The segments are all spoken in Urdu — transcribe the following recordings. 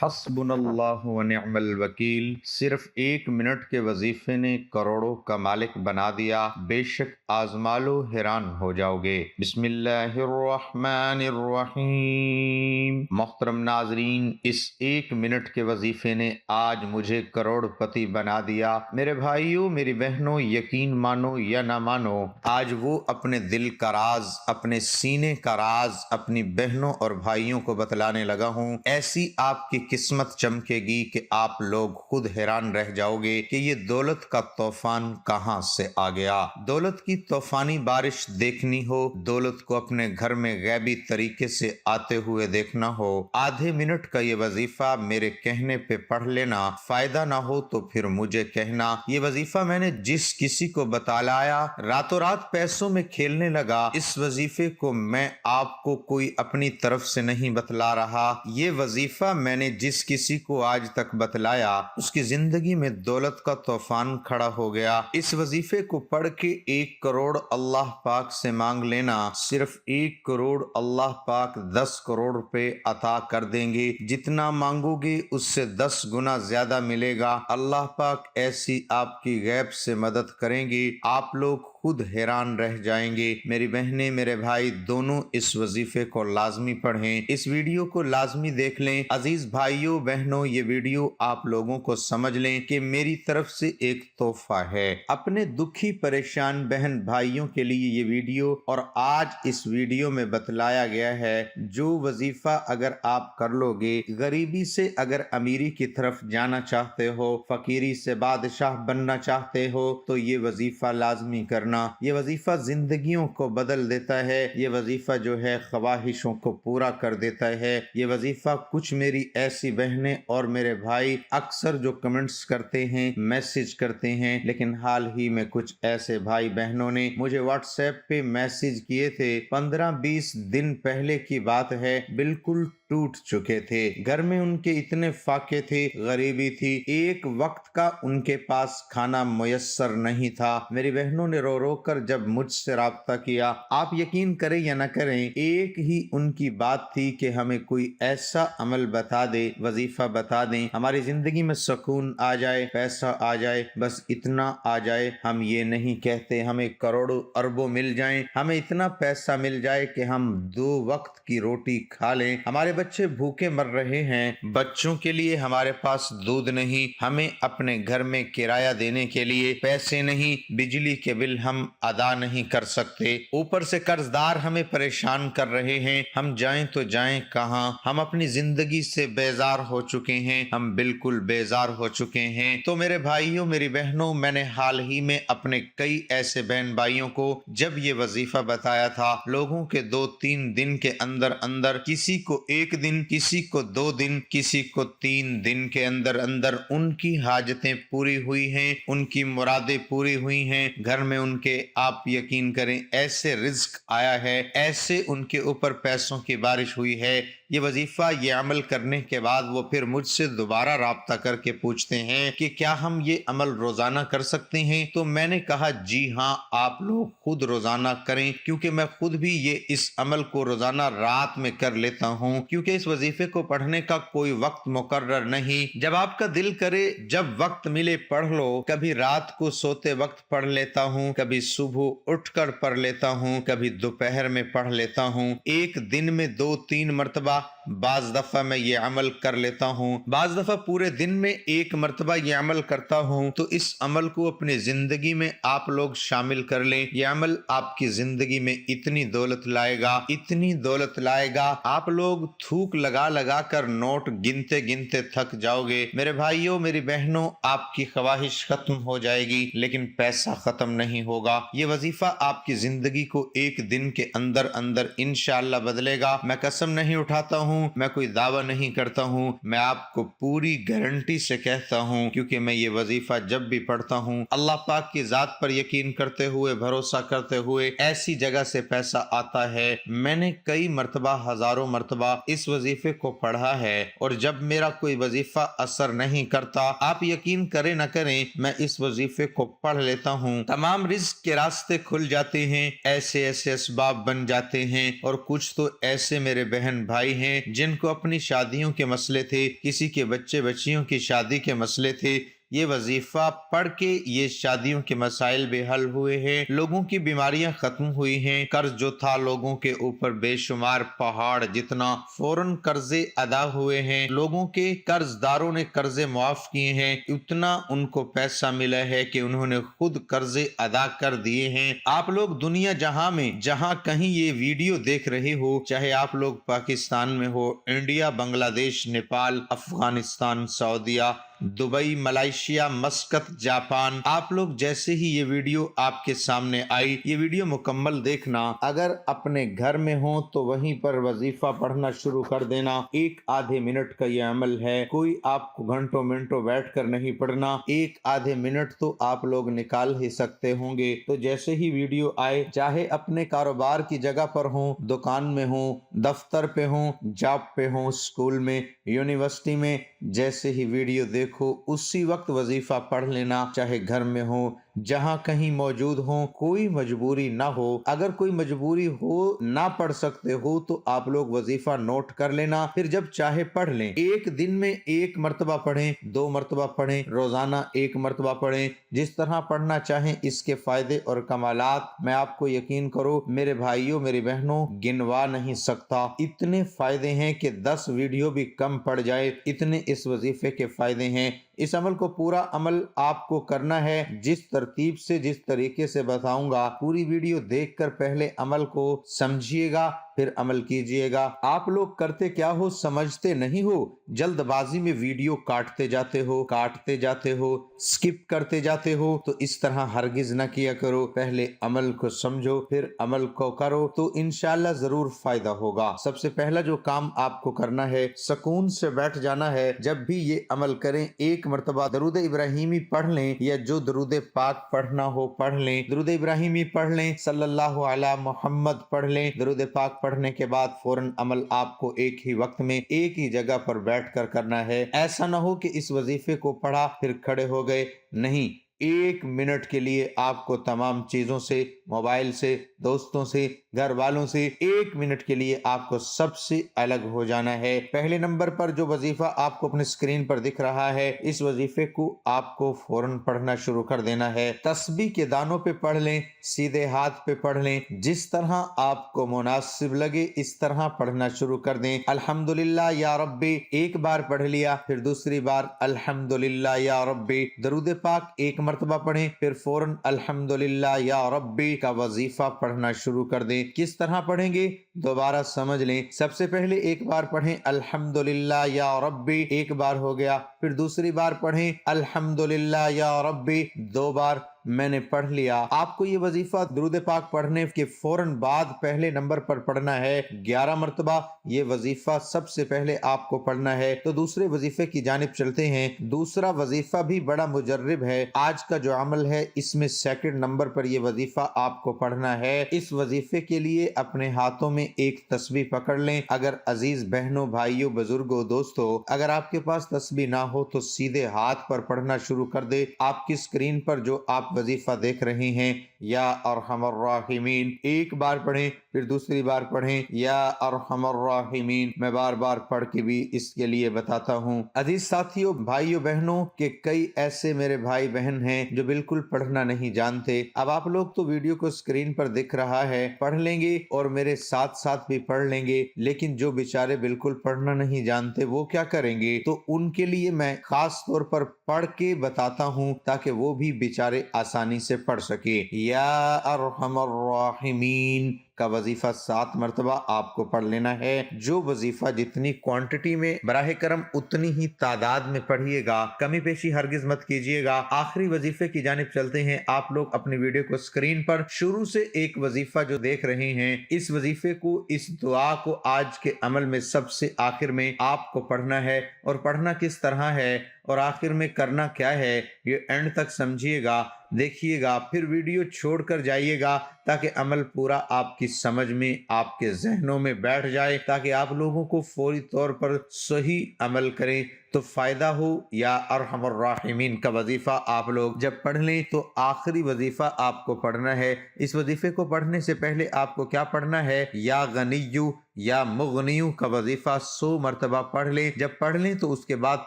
حسبنا اللہ و نعم الوکیل۔ صرف 1 منٹ کے وظیفے نے کروڑوں کا مالک بنا دیا، بے شک آزما لو حیران ہو جاؤ گے۔ بسم اللہ الرحمن الرحیم۔ محترم ناظرین، اس 1 منٹ کے وظیفے نے آج مجھے کروڑ پتی بنا دیا۔ میرے بھائیوں، میری بہنوں، یقین مانو یا نہ مانو، آج وہ اپنے دل کا راز، اپنے سینے کا راز اپنی بہنوں اور بھائیوں کو بتلانے لگا ہوں۔ ایسی آپ کی قسمت چمکے گی کہ آپ لوگ خود حیران رہ جاؤ گے کہ یہ دولت کا طوفان کہاں سے آ گیا۔ دولت کی طوفانی بارش دیکھنی ہو، دولت کو اپنے گھر میں غیبی طریقے سے آتے ہوئے دیکھنا ہو، آدھے منٹ کا یہ وظیفہ میرے کہنے پہ پڑھ لینا۔ فائدہ نہ ہو تو پھر مجھے کہنا۔ یہ وظیفہ میں نے جس کسی کو بتلایا، راتوں رات پیسوں میں کھیلنے لگا۔ اس وظیفے کو میں آپ کو کوئی اپنی طرف سے نہیں بتلا رہا۔ یہ وظیفہ میں نے جس کسی کو آج تک بتلایا، اس کی زندگی میں دولت کا طوفان کھڑا ہو گیا۔ اس وظیفے کو پڑھ کے 1 کروڑ اللہ پاک سے مانگ لینا، صرف 1 کروڑ اللہ پاک 10 کروڑ روپے عطا کر دیں گے۔ جتنا مانگو گے اس سے 10 گنا زیادہ ملے گا۔ اللہ پاک ایسی آپ کی غیب سے مدد کریں گے، آپ لوگ خود حیران رہ جائیں گے۔ میری بہنیں، میرے بھائی دونوں اس وظیفے کو لازمی پڑھیں، اس ویڈیو کو لازمی دیکھ لیں۔ عزیز بھائیوں بہنوں، یہ ویڈیو آپ لوگوں کو سمجھ لیں کہ میری طرف سے ایک تحفہ ہے اپنے دکھی پریشان بہن بھائیوں کے لیے یہ ویڈیو۔ اور آج اس ویڈیو میں بتلایا گیا ہے، جو وظیفہ اگر آپ کر لو گے، غریبی سے اگر امیری کی طرف جانا چاہتے ہو، فقیری سے بادشاہ بننا چاہتے ہو، تو یہ وظیفہ لازمی کرنا۔ یہ وظیفہ زندگیوں کو بدل دیتا ہے، یہ وظیفہ جو ہے خواہشوں کو پورا کر دیتا ہے۔ یہ وظیفہ کچھ میری ایسی بہنیں اور میرے بھائی اکثر جو کمنٹس کرتے ہیں، میسج کرتے ہیں، لیکن حال ہی میں کچھ ایسے بھائی بہنوں نے مجھے واٹس ایپ پہ میسج کیے تھے، 15-20 دن پہلے کی بات ہے، بالکل ٹوٹ چکے تھے، گھر میں ان کے اتنے فاقے تھے، غریبی تھی، ایک وقت کا ان کے پاس کھانا میسر نہیں تھا۔ میری بہنوں نے رو رو کر جب مجھ سے رابطہ کیا، آپ یقین کریں یا نہ کریں، ایک ہی ان کی بات تھی کہ ہمیں کوئی ایسا عمل بتا دے، وظیفہ بتا دیں، ہماری زندگی میں سکون آ جائے، پیسہ آ جائے، بس اتنا آ جائے۔ ہم یہ نہیں کہتے ہمیں کروڑوں اربوں مل جائیں، ہمیں اتنا پیسہ مل جائے کہ ہم 2 وقت کی روٹی کھا لیں۔ ہمارے بچے بھوکے مر رہے ہیں، بچوں کے لیے ہمارے پاس دودھ نہیں، ہمیں اپنے گھر میں کرایہ دینے کے لیے پیسے نہیں، بجلی کے بل ہم ادا نہیں کر سکتے، اوپر سے قرض دار ہمیں پریشان کر رہے ہیں، ہم جائیں تو جائیں کہاں؟ ہم اپنی زندگی سے بیزار ہو چکے ہیں، ہم بالکل بیزار ہو چکے ہیں۔ تو میرے بھائیوں، میری بہنوں، میں نے حال ہی میں اپنے کئی ایسے بہن بھائیوں کو جب یہ وظیفہ بتایا تھا، لوگوں کے 2-3 دن کے اندر اندر، کسی کو 1 دن، کسی کو 2 دن، کسی کو 3 دن کے اندر اندر ان کی حاجتیں پوری ہوئی ہیں، ان کی مرادیں پوری ہوئی ہیں، گھر میں ان کے، آپ یقین کریں، ایسے رزق آیا ہے، ایسے ان کے اوپر پیسوں کی بارش ہوئی ہے۔ یہ وظیفہ، یہ عمل کرنے کے بعد وہ پھر مجھ سے دوبارہ رابطہ کر کے پوچھتے ہیں کہ کیا ہم یہ عمل روزانہ کر سکتے ہیں؟ تو میں نے کہا جی ہاں، آپ لوگ خود روزانہ کریں، کیونکہ میں خود بھی اس عمل کو روزانہ رات میں کر لیتا ہوں، کیونکہ اس وظیفے کو پڑھنے کا کوئی وقت مقرر نہیں، جب آپ کا دل کرے، جب وقت ملے پڑھ لو۔ کبھی رات کو سوتے وقت پڑھ لیتا ہوں، کبھی صبح اٹھ کر پڑھ لیتا ہوں، کبھی دوپہر میں پڑھ لیتا ہوں، ایک دن میں 2-3 مرتبہ، بعض دفعہ میں یہ عمل کر لیتا ہوں، بعض دفعہ پورے دن میں 1 مرتبہ یہ عمل کرتا ہوں۔ تو اس عمل کو اپنی زندگی میں آپ لوگ شامل کر لیں، یہ عمل آپ کی زندگی میں اتنی دولت لائے گا، اتنی دولت لائے گا، آپ لوگ تھوک لگا لگا کر نوٹ گنتے گنتے تھک جاؤ گے۔ میرے بھائیوں، میری بہنوں، آپ کی خواہش ختم ہو جائے گی، لیکن پیسہ ختم نہیں ہوگا۔ یہ وظیفہ آپ کی زندگی کو 1 دن کے اندر اندر انشاءاللہ بدلے گا۔ میں قسم نہیں اٹھاتا ہوں، میں کوئی دعویٰ نہیں کرتا ہوں، میں آپ کو پوری گارنٹی سے کہتا ہوں، کیونکہ میں یہ وظیفہ جب بھی پڑھتا ہوں، اللہ پاک کی ذات پر یقین کرتے ہوئے، بھروسہ کرتے ہوئے، ایسی جگہ سے پیسہ آتا ہے۔ میں نے کئی مرتبہ، ہزاروں مرتبہ اس وظیفے کو پڑھا ہے، اور جب میرا کوئی وظیفہ اثر نہیں کرتا، آپ یقین کریں نہ کریں، میں اس وظیفے کو پڑھ لیتا ہوں، تمام رزق کے راستے کھل جاتے ہیں، ایسے ایسے اسباب بن جاتے ہیں۔ اور کچھ تو ایسے میرے بہن بھائی ہیں جن کو اپنی شادیوں کے مسئلے تھے، کسی کے بچے بچیوں کی شادی کے مسئلے تھے، یہ وظیفہ پڑھ کے یہ شادیوں کے مسائل بھی حل ہوئے ہیں، لوگوں کی بیماریاں ختم ہوئی ہیں، قرض جو تھا لوگوں کے اوپر بے شمار پہاڑ جتنا فوراً قرضے ادا ہوئے ہیں، لوگوں کے قرض داروں نے قرضے معاف کیے ہیں، اتنا ان کو پیسہ ملا ہے کہ انہوں نے خود قرضے ادا کر دیے ہیں۔ آپ لوگ دنیا جہاں میں جہاں کہیں یہ ویڈیو دیکھ رہے ہو، چاہے آپ لوگ پاکستان میں ہو، انڈیا، بنگلہ دیش، نیپال، افغانستان، سعودیہ، دبئی، ملائیشیا، مسقط، جاپان، آپ لوگ جیسے ہی یہ ویڈیو آپ کے سامنے آئی، یہ ویڈیو مکمل دیکھنا، اگر اپنے گھر میں ہو تو وہیں پر وظیفہ پڑھنا شروع کر دینا۔ ایک آدھے منٹ کا یہ عمل ہے، کوئی آپ کو گھنٹوں منٹوں بیٹھ کر نہیں پڑھنا، ایک آدھے منٹ تو آپ لوگ نکال ہی سکتے ہوں گے۔ تو جیسے ہی ویڈیو آئے، چاہے اپنے کاروبار کی جگہ پر ہوں، دکان میں ہوں، دفتر پہ ہوں، جاب پہ ہوں، اسکول میں، یونیورسٹی میں، جیسے ہی ویڈیو دیکھو اسی وقت وظیفہ پڑھ لینا، چاہے گھر میں ہو، جہاں کہیں موجود ہوں، کوئی مجبوری نہ ہو۔ اگر کوئی مجبوری ہو، نہ پڑھ سکتے ہو تو آپ لوگ وظیفہ نوٹ کر لینا، پھر جب چاہے پڑھ لیں۔ ایک دن میں ایک مرتبہ پڑھیں، 2 مرتبہ پڑھیں، روزانہ 1 مرتبہ پڑھیں، جس طرح پڑھنا چاہیں۔ اس کے فائدے اور کمالات میں آپ کو یقین کرو میرے بھائیوں میری بہنوں گنوا نہیں سکتا، اتنے فائدے ہیں کہ 10 ویڈیو بھی کم پڑ جائے، اتنے اس وظیفے کے فائدے ہیں۔ اس عمل کو پورا عمل آپ کو کرنا ہے جس ترتیب سے، جس طریقے سے بتاؤں گا۔ پوری ویڈیو دیکھ کر پہلے عمل کو سمجھیے گا، پھر عمل کیجئے گا۔ آپ لوگ کرتے کیا ہو، سمجھتے نہیں ہو، جلد بازی میں ویڈیو کاٹتے جاتے ہو، سکپ کرتے جاتے ہو، تو اس طرح ہرگز نہ کیا کرو۔ پہلے عمل کو سمجھو، پھر عمل کو کرو، تو انشاءاللہ ضرور فائدہ ہوگا۔ سب سے پہلا جو کام آپ کو کرنا ہے، سکون سے بیٹھ جانا ہے۔ جب بھی یہ عمل کریں، ایک مرتبہ درود ابراہیمی پڑھ لیں، یا جو درود پاک پڑھنا ہو پڑھ لیں، درود ابراہیمی پڑھ لیں، صلی اللہ علی محمد پڑھ لیں۔ درود پاک پڑھنے کے بعد فوراً عمل آپ کو ایک ہی وقت میں ایک ہی جگہ پر بیٹھ کر کرنا ہے۔ ایسا نہ ہو کہ اس وظیفے کو پڑھا پھر کھڑے ہو گئے، نہیں، 1 منٹ کے لیے آپ کو تمام چیزوں سے، موبائل سے، دوستوں سے، گھر والوں سے 1 منٹ کے لیے آپ کو سب سے الگ ہو جانا ہے۔ پہلے نمبر پر جو وظیفہ آپ کو اپنے سکرین پر دکھ رہا ہے، اس وظیفے کو آپ کو فوراً پڑھنا شروع کر دینا ہے۔ تسبیح کے دانوں پہ پڑھ لیں، سیدھے ہاتھ پہ پڑھ لیں، جس طرح آپ کو مناسب لگے اس طرح پڑھنا شروع کر دیں۔ الحمدللہ یا ربی ایک بار پڑھ لیا، پھر دوسری بار الحمدللہ یا ربی، درود پاک 1 مرتبہ پڑھیں، پھر فوراً الحمدللہ یا ربی کا وظیفہ پڑھنا شروع کر دیں۔ کس طرح پڑھیں گے دوبارہ سمجھ لیں۔ سب سے پہلے ایک بار پڑھیں الحمدللہ یا ربی، 1 بار ہو گیا، پھر دوسری بار پڑھیں الحمدللہ یا ربی، 2 بار میں نے پڑھ لیا۔ آپ کو یہ وظیفہ درود پاک پڑھنے کے فوراً بعد پہلے نمبر پر پڑھنا ہے 11 مرتبہ۔ یہ وظیفہ سب سے پہلے آپ کو پڑھنا ہے۔ تو دوسرے وظیفے کی جانب چلتے ہیں۔ دوسرا وظیفہ بھی بڑا مجرب ہے۔ آج کا جو عمل ہے اس میں 2nd نمبر پر یہ وظیفہ آپ کو پڑھنا ہے۔ اس وظیفے کے لیے اپنے ہاتھوں میں ایک تسبیح پکڑ لیں۔ اگر عزیز بہنوں، بھائیوں، بزرگوں، دوستوں، اگر آپ کے پاس تسبیح نہ ہو تو سیدھے ہاتھ پر پڑھنا شروع کر دے۔ آپ کی اسکرین پر جو آپ وظیفہ دیکھ رہے ہیں، یا ارحم الراحمین، 1 بار پڑھیں، پھر دوسری بار پڑھیں یا ارحم الراحمین۔ میں بار بار پڑھ کے بھی اس کے لیے بتاتا ہوں۔ عزیز ساتھیوں، بھائیوں، بہنوں، کہ کئی ایسے میرے بھائی بہن ہیں جو بالکل پڑھنا نہیں جانتے۔ اب آپ لوگ تو ویڈیو کو اسکرین پر دکھ رہا ہے، پڑھ لیں گے اور میرے ساتھ ساتھ بھی پڑھ لیں گے، لیکن جو بیچارے بالکل پڑھنا نہیں جانتے وہ کیا کریں گے؟ تو ان کے لیے میں خاص طور پر پڑھ کے بتاتا ہوں تاکہ وہ بھی بیچارے آسانی سے پڑھ سکے۔ یا ارحم الراحمین کا وظیفہ 7 مرتبہ آپ کو پڑھ لینا ہے۔ جو وظیفہ جتنی کوانٹٹی میں براہ کرم اتنی ہی تعداد میں پڑھیے گا، کمی بیشی ہرگز مت کیجیے گا۔ آخری وظیفے کی جانب چلتے ہیں۔ آپ لوگ اپنی ویڈیو کو اسکرین پر شروع سے ایک وظیفہ جو دیکھ رہے ہیں، اس وظیفے کو، اس دعا کو آج کے عمل میں سب سے آخر میں آپ کو پڑھنا ہے۔ اور پڑھنا کس طرح ہے اور آخر میں کرنا کیا ہے، یہ اینڈ تک سمجھیے گا، دیکھیے گا، پھر ویڈیو چھوڑ کر جائیے گا تاکہ عمل پورا آپ کی سمجھ میں، آپ کے ذہنوں میں بیٹھ جائے، تاکہ آپ لوگوں کو فوری طور پر صحیح عمل کریں تو فائدہ ہو۔ یا ارحم الراحمین کا وظیفہ آپ لوگ جب پڑھ لیں تو آخری وظیفہ آپ کو پڑھنا ہے۔ اس وظیفے کو پڑھنے سے پہلے آپ کو کیا پڑھنا ہے؟ یا غنیو یا مغنیو کا وظیفہ 100 مرتبہ پڑھ لیں۔ جب پڑھ لیں تو اس کے بعد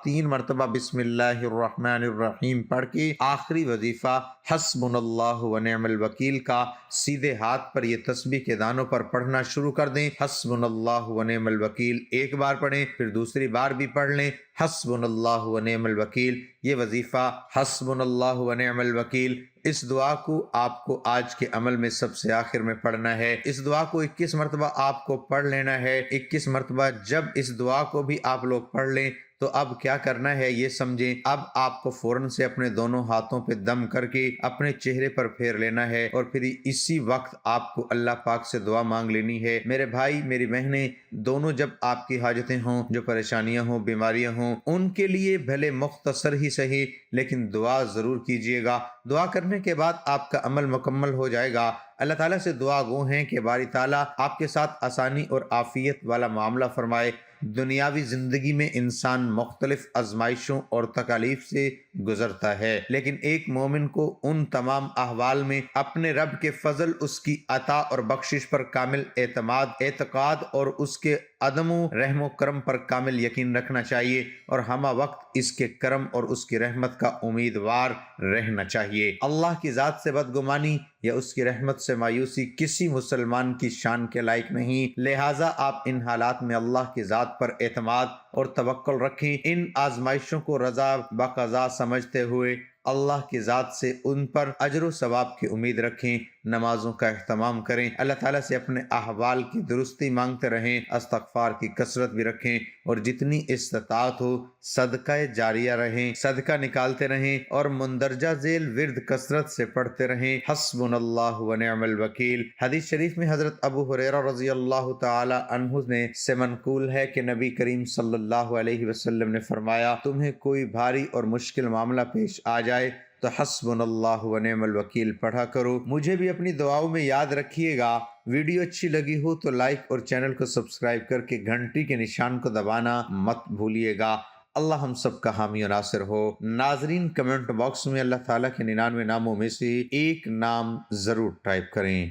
3 مرتبہ بسم اللہ الرحمن الرحیم پڑھ کے آخری وظیفہ حسبنا اللہ ونعم الوکیل کا سیدھے ہاتھ پر یہ تسبیح کے دانوں پر پڑھنا شروع کر دیں۔ حسبنا اللہ ونعم الوکیل ایک بار پڑھیں، پھر دوسری بار بھی پڑھ لیں حسبنا اللہ ونعم الوکیل۔ یہ وظیفہ حسبنا اللہ ونعم الوکیل، اس دعا کو آپ کو آج کے عمل میں سب سے آخر میں پڑھنا ہے۔ اس دعا کو 21 مرتبہ آپ کو پڑھ لینا ہے۔ 21 مرتبہ جب اس دعا کو بھی آپ لوگ پڑھ لیں تو اب کیا کرنا ہے یہ سمجھیں۔ اب آپ کو فوراً سے اپنے دونوں ہاتھوں پہ دم کر کے اپنے چہرے پر پھیر لینا ہے، اور پھر اسی وقت آپ کو اللہ پاک سے دعا مانگ لینی ہے۔ میرے بھائی میری بہنیں دونوں، جب آپ کی حاجتیں ہوں، جو پریشانیاں ہوں، بیماریاں ہوں، ان کے لیے بھلے مختصر ہی صحیح لیکن دعا ضرور کیجیے گا۔ دعا کرنے کے بعد آپ کا عمل مکمل ہو جائے گا۔ اللہ تعالیٰ سے دعا گو ہیں کہ باری تعالیٰ آپ کے ساتھ آسانی اور عافیت والا معاملہ فرمائے۔ دنیاوی زندگی میں انسان مختلف آزمائشوں اور تکالیف سے گزرتا ہے، لیکن ایک مومن کو ان تمام احوال میں اپنے رب کے فضل، اس کی عطا اور بخشش پر کامل اعتقاد اور اس کے عدم و رحم و کرم پر کامل یقین رکھنا چاہیے، اور ہمہ وقت اس کے کرم اور اس کی رحمت کا امیدوار رہنا چاہیے۔ اللہ کی ذات سے بدگمانی یا اس کی رحمت سے مایوسی کسی مسلمان کی شان کے لائق نہیں، لہٰذا آپ ان حالات میں اللہ کی ذات پر اعتماد اور توکل رکھیں۔ ان آزمائشوں کو رضا بقضا سمجھتے ہوئے اللہ کی ذات سے ان پر اجر و ثواب کی امید رکھیں۔ نمازوں کا اہتمام کریں، اللہ تعالیٰ سے اپنے احوال کی درستی مانگتے رہیں، استغفار کی کثرت بھی رکھیں، اور جتنی استطاعت ہو صدقہ جاریہ رہیں، صدقہ نکالتے رہیں، اور مندرجہ ذیل ورد کثرت سے پڑھتے رہیں۔ حسبنا اللہ ونعم الوکیل۔ حدیث شریف میں حضرت ابو ہریرہ رضی اللہ تعالی عنہ سے منقول ہے کہ نبی کریم صلی اللہ علیہ وسلم نے فرمایا، تمہیں کوئی بھاری اور مشکل معاملہ پیش آ جائے تو حسبنا اللہ ونعم الوکیل پڑھا کرو۔ مجھے بھی اپنی دعاؤں میں یاد رکھیے گا۔ ویڈیو اچھی لگی ہو تو لائک اور چینل کو سبسکرائب کر کے گھنٹی کے نشان کو دبانا مت بھولیے گا۔ اللہ ہم سب کا حامی و ناصر ہو۔ ناظرین کمنٹ باکس میں اللہ تعالیٰ کے 99 ناموں میں سے ایک نام ضرور ٹائپ کریں۔